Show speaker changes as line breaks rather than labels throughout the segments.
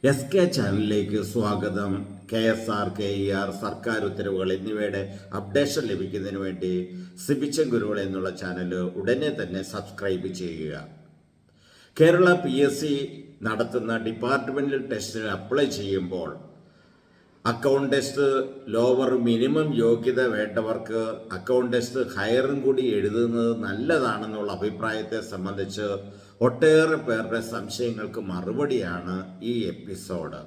SK ചാനലിലേക്ക് സ്വാഗതം. KSR, KER, സർക്കാർ ഉത്തരവുകൾ എന്നിവയുടെ അപ്ഡേഷൻ ലഭിക്കുന്നതിന് വേണ്ടി സിബിച്ചൻ ഗുരുകൾ എന്നുള്ള ചാനൽ ഉടനെ തന്നെ സബ്സ്ക്രൈബ് ചെയ്യുക. കേരള PSC നടത്തുന്ന ഡിപ്പാർട്ട്മെന്റൽ ടെസ്റ്റിന് അപ്ലൈ ചെയ്യുമ്പോൾ അക്കൗണ്ട് ടെസ്റ്റ് ലോവർ മിനിമം യോഗ്യത വേണ്ടവർക്ക് അക്കൗണ്ട് ടെസ്റ്റ് ഹയറും കൂടി എഴുതുന്നത് നല്ലതാണെന്നുള്ള അഭിപ്രായത്തെ സംബന്ധിച്ച് ഒട്ടേറെ പേരുടെ സംശയങ്ങൾക്ക് മറുപടിയാണ് ഈ episode.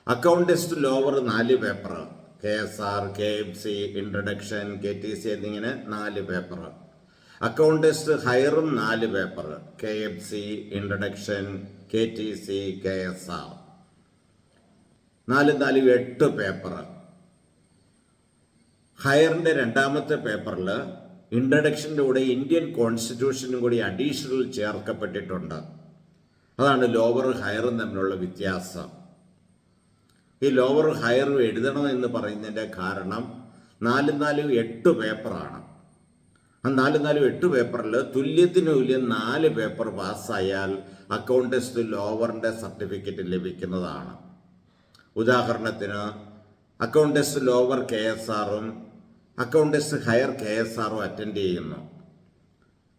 Account test lower 4 paper, KSR, KMC, introduction, KTC എന്നിങ്ങനെ 4 പേപ്പർ. അക്കൗണ്ട് ടെസ്റ്റ് ഹയറും 4 paper, KMC, introduction, KTC, KSR. 4 4 8 paper. ഹയറിൻ്റെ രണ്ടാമത്തെ പേപ്പറിൽ ഇൻട്രഡക്ഷൻ്റെ കൂടെ ഇന്ത്യൻ കോൺസ്റ്റിറ്റ്യൂഷനും കൂടി അഡീഷണൽ ചേർക്കപ്പെട്ടിട്ടുണ്ട്. അതാണ് ലോവറും ഹയറും തമ്മിലുള്ള വ്യത്യാസം. ഈ ലോവറും ഹയറും എഴുതണമെന്ന് പറയുന്നതിൻ്റെ കാരണം 4 4 8 പേപ്പറാണ്. ആ 4 4 8 പേപ്പറിൽ തുല്യത്തിന് തുല്യം 4 പേപ്പർ പാസ്സായാൽ അക്കൗണ്ട് ടെസ്റ്റ് ലോവറിൻ്റെ സർട്ടിഫിക്കറ്റ് ലഭിക്കുന്നതാണ്. ഉദാഹരണത്തിന് അക്കൗണ്ട് ടെസ്റ്റ് ലോവർ KSRഉം അക്കൗണ്ട് ടെസ്റ്റ് ഹയർ KSRഉം അറ്റൻഡ് ചെയ്യുന്നു.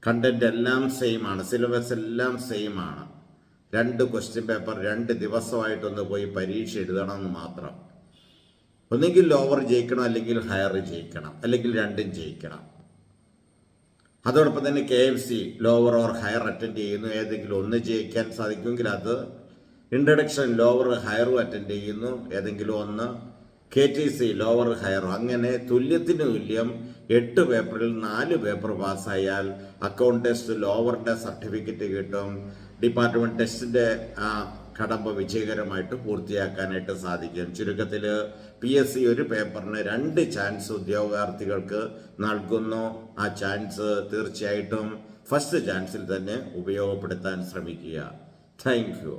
കണ്ടന്റ് എല്ലാം സെയിം ആണ്, സിലബസ് എല്ലാം സെയിം ആണ്. 2 ക്വസ്റ്റ്യൻ പേപ്പർ 2 ദിവസമായിട്ടൊന്ന് പോയി പരീക്ഷ എഴുതണമെന്ന് മാത്രം. ഒന്നുകിൽ ലോവർ ജയിക്കണം, അല്ലെങ്കിൽ ഹയർ ജയിക്കണം, അല്ലെങ്കിൽ രണ്ടും ജയിക്കണം. അതോടൊപ്പം തന്നെ KMC lower or higher attend ചെയ്യുന്നു. ഏതെങ്കിലും ഒന്ന് ജയിക്കാൻ സാധിക്കുമെങ്കിൽ അത്. ഇൻട്രഡക്ഷൻ ലോവർ ഹയറും അറ്റൻഡ് ചെയ്യുന്നു, ഏതെങ്കിലും ഒന്ന്. KTC ലോവർ ഹയറും. അങ്ങനെ തുല്യത്തിന് തുല്യം 8 പേപ്പറിൽ 4 പേപ്പർ പാസ്സായാൽ അക്കൗണ്ട് ടെസ്റ്റ് ലോവറിൻ്റെ സർട്ടിഫിക്കറ്റ് കിട്ടും. ഡിപ്പാർട്ട്മെൻറ്റ് ടെസ്റ്റിൻ്റെ ആ കടമ്പ വിജയകരമായിട്ട് പൂർത്തിയാക്കാനായിട്ട് സാധിക്കും. ചുരുക്കത്തിൽ PSC ഒരു പേപ്പറിന് 2 ചാൻസ് ഉദ്യോഗാർത്ഥികൾക്ക് നൽകുന്നു. ആ ചാൻസ് തീർച്ചയായിട്ടും ഫസ്റ്റ് ചാൻസിൽ തന്നെ ഉപയോഗപ്പെടുത്താൻ ശ്രമിക്കുക. Thank you.